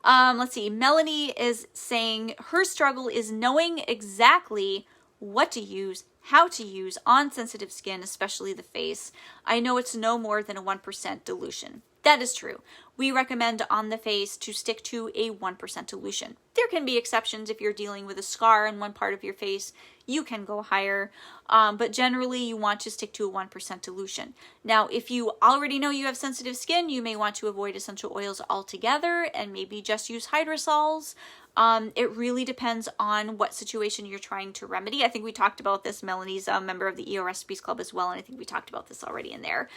Let's see. Melanie is saying her struggle is knowing exactly what to use, how to use on sensitive skin, especially the face. I know it's no more than a 1% dilution. That is true. We recommend on the face to stick to a 1% dilution. There can be exceptions if you're dealing with a scar in one part of your face. You can go higher, but generally you want to stick to a 1% dilution. Now, if you already know you have sensitive skin, you may want to avoid essential oils altogether and maybe just use hydrosols. It really depends on what situation you're trying to remedy. I think we talked about this. Melanie's a member of the EO Recipes Club as well, and I think we talked about this already in there.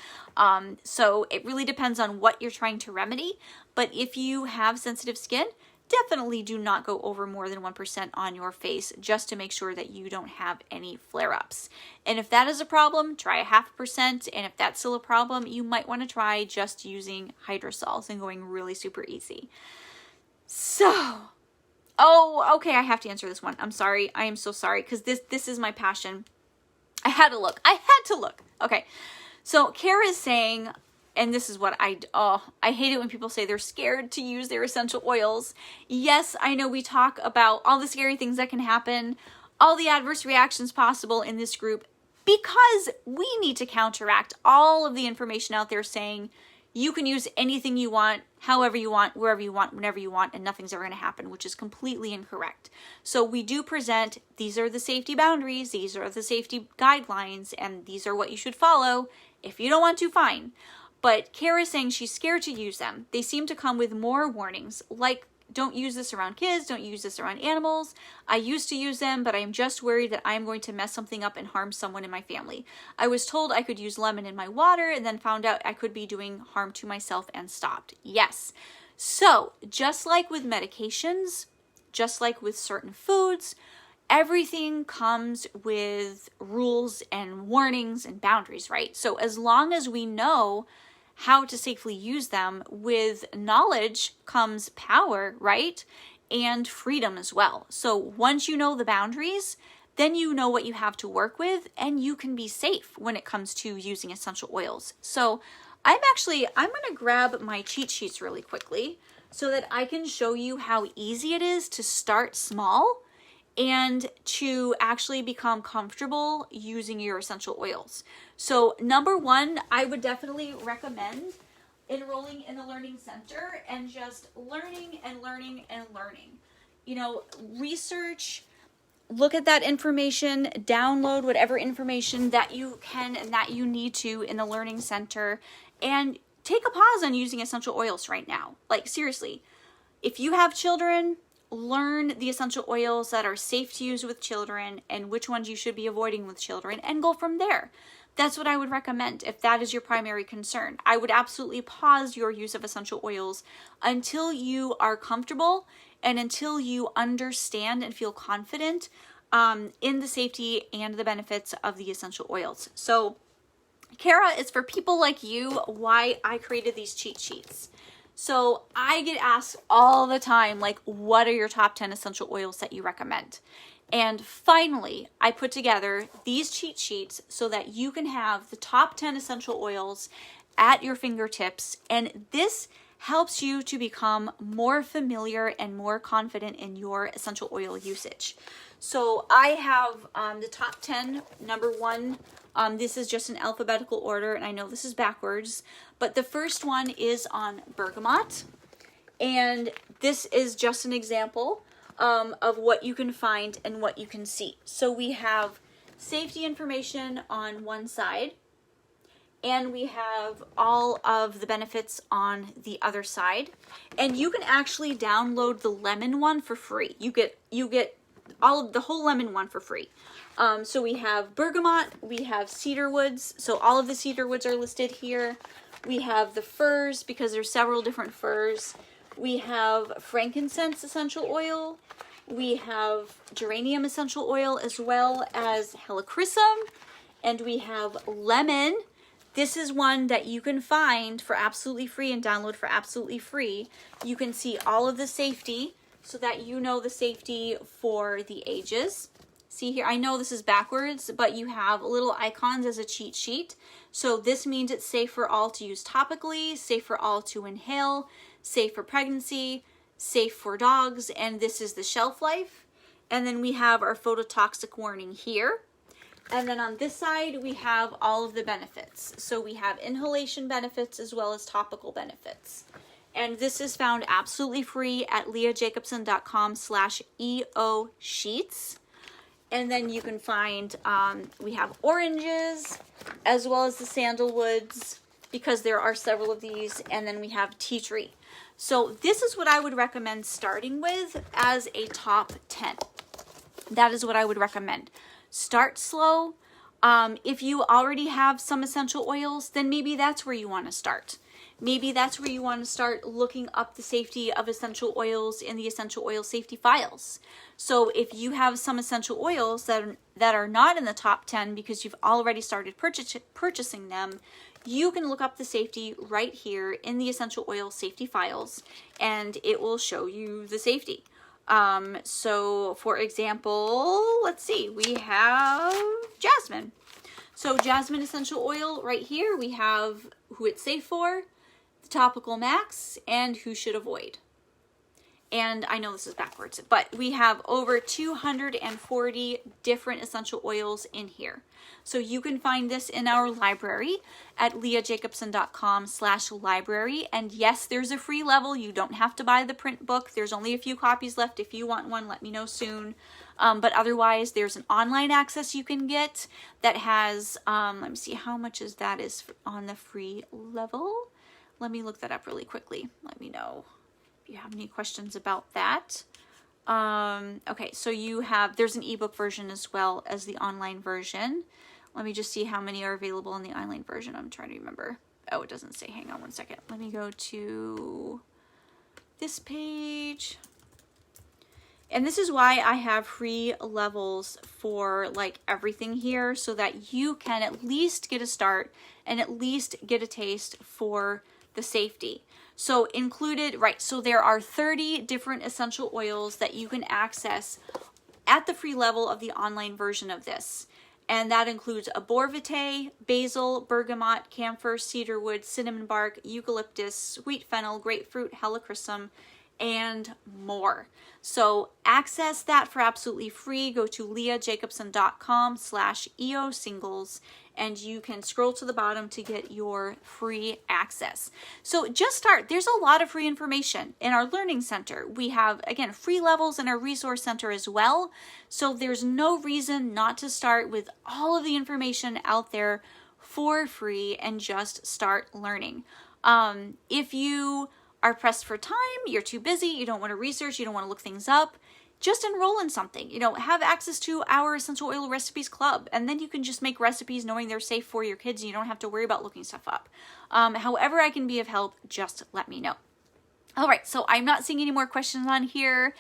So it really depends on what you're trying to remedy. But if you have sensitive skin, definitely do not go over more than 1% on your face just to make sure that you don't have any flare-ups. And if that is a problem, try a 0.5%. And if that's still a problem, you might want to try just using hydrosols and going really super easy. So, okay, I have to answer this one. I'm sorry. I am so sorry because this is my passion. I had to look. Okay. So Kara is saying, and this is what I hate it when people say they're scared to use their essential oils. Yes, I know we talk about all the scary things that can happen, all the adverse reactions possible in this group, because we need to counteract all of the information out there saying you can use anything you want, however you want, wherever you want, whenever you want, and nothing's ever going to happen, which is completely incorrect. So we do present, these are the safety boundaries, these are the safety guidelines, and these are what you should follow. If you don't want to, fine. But Kara's saying she's scared to use them. They seem to come with more warnings, like don't use this around kids, don't use this around animals. I used to use them, but I'm just worried that I'm going to mess something up and harm someone in my family. I was told I could use lemon in my water and then found out I could be doing harm to myself and stopped. Yes. So just like with medications, just like with certain foods, everything comes with rules and warnings and boundaries, right? So as long as we know how to safely use them, with knowledge comes power, right? And freedom as well. So once you know the boundaries, then you know what you have to work with and you can be safe when it comes to using essential oils. So I'm going to grab my cheat sheets really quickly so that I can show you how easy it is to start small and to actually become comfortable using your essential oils. So number one, I would definitely recommend enrolling in the learning center and just learning and learning and learning. You know, research, look at that information, download whatever information that you can and that you need to in the learning center, and take a pause on using essential oils right now. Like, seriously, if you have children, learn the essential oils that are safe to use with children and which ones you should be avoiding with children, and go from there. That's what I would recommend if that is your primary concern. I would absolutely pause your use of essential oils until you are comfortable and until you understand and feel confident in the safety and the benefits of the essential oils. So, Kara, it's for people like you why I created these cheat sheets. So I get asked all the time, like, what are your top 10 essential oils that you recommend? And finally, I put together these cheat sheets so that you can have the top 10 essential oils at your fingertips. And this helps you to become more familiar and more confident in your essential oil usage. So I have the top 10. Number one, this is just in alphabetical order, and I know this is backwards, but the first one is on bergamot. And this is just an example of what you can find and what you can see. So we have safety information on one side, and we have all of the benefits on the other side. And you can actually download the lemon one for free. You get all of the whole lemon one for free. So we have bergamot, we have cedar woods. So all of the cedar woods are listed here. We have the firs, because there's several different firs. We have frankincense essential oil. We have geranium essential oil, as well as helichrysum. And we have lemon. This is one that you can find for absolutely free and download for absolutely free. You can see all of the safety so that you know the safety for the ages. See here, I know this is backwards, but you have little icons as a cheat sheet. So this means it's safe for all to use topically, safe for all to inhale, safe for pregnancy, safe for dogs, and this is the shelf life. And then we have our phototoxic warning here. And then on this side, we have all of the benefits. So we have inhalation benefits as well as topical benefits. And this is found absolutely free at leahjacobson.com/EO sheets. And then you can find, we have oranges as well as the sandalwoods, because there are several of these. And then we have tea tree. So this is what I would recommend starting with as a top 10. That is what I would recommend. Start slow. If you already have some essential oils, then maybe that's where you want to start. Maybe that's where you want to start looking up the safety of essential oils in the essential oil safety files. So if you have some essential oils that are not in the top 10 because you've already started purchasing them, you can look up the safety right here in the essential oil safety files, and it will show you the safety. So for example, let's see, we have jasmine. So jasmine essential oil right here, we have who it's safe for, the topical max, and who should avoid. And I know this is backwards, but we have over 240 different essential oils in here. So you can find this in our library at leahjacobson.com/library. And yes, there's a free level. You don't have to buy the print book. There's only a few copies left. If you want one, let me know soon. But otherwise, there's an online access you can get that has, let me see, how much is on the free level? Let me look that up really quickly. Let me know if you have any questions about that. Okay, so there's an ebook version as well as the online version. Let me just see how many are available in the online version. I'm trying to remember. Oh, it doesn't say. Hang on one second. Let me go to this page. And this is why I have free levels for like everything here, so that you can at least get a start and at least get a taste for the safety. So included, right, so there are 30 different essential oils that you can access at the free level of the online version of this. And that includes arborvitae, basil, bergamot, camphor, cedarwood, cinnamon bark, eucalyptus, sweet fennel, grapefruit, helichrysum, and more. So access that for absolutely free. Go to leahjacobson.com/eosingles and you can scroll to the bottom to get your free access. So just start. There's a lot of free information in our learning center. We have, again, free levels in our resource center as well. So there's no reason not to start with all of the information out there for free and just start learning. If you are pressed for time, you're too busy, you don't want to research, you don't want to look things up, just enroll in something. Have access to our essential oil recipes club, and then you can just make recipes knowing they're safe for your kids and you don't have to worry about looking stuff up. However I can be of help, just let me know. All right, so I'm not seeing any more questions on here.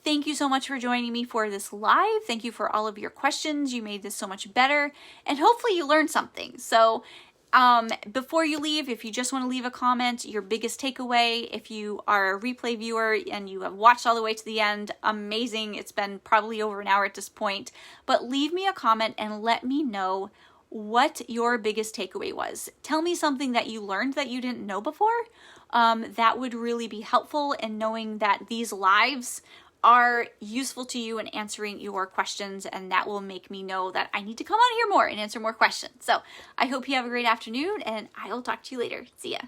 Thank you so much for joining me for this live. Thank you for all of your questions. You made this so much better, and hopefully you learned something. So before you leave, if you just want to leave a comment, your biggest takeaway, if you are a replay viewer and you have watched all the way to the end, amazing. It's been probably over an hour at this point, but leave me a comment and let me know what your biggest takeaway was. Tell me something that you learned that you didn't know before. That would really be helpful in knowing that these lives are useful to you in answering your questions, and that will make me know that I need to come on here more and answer more questions. So I hope you have a great afternoon, and I will talk to you later. See ya.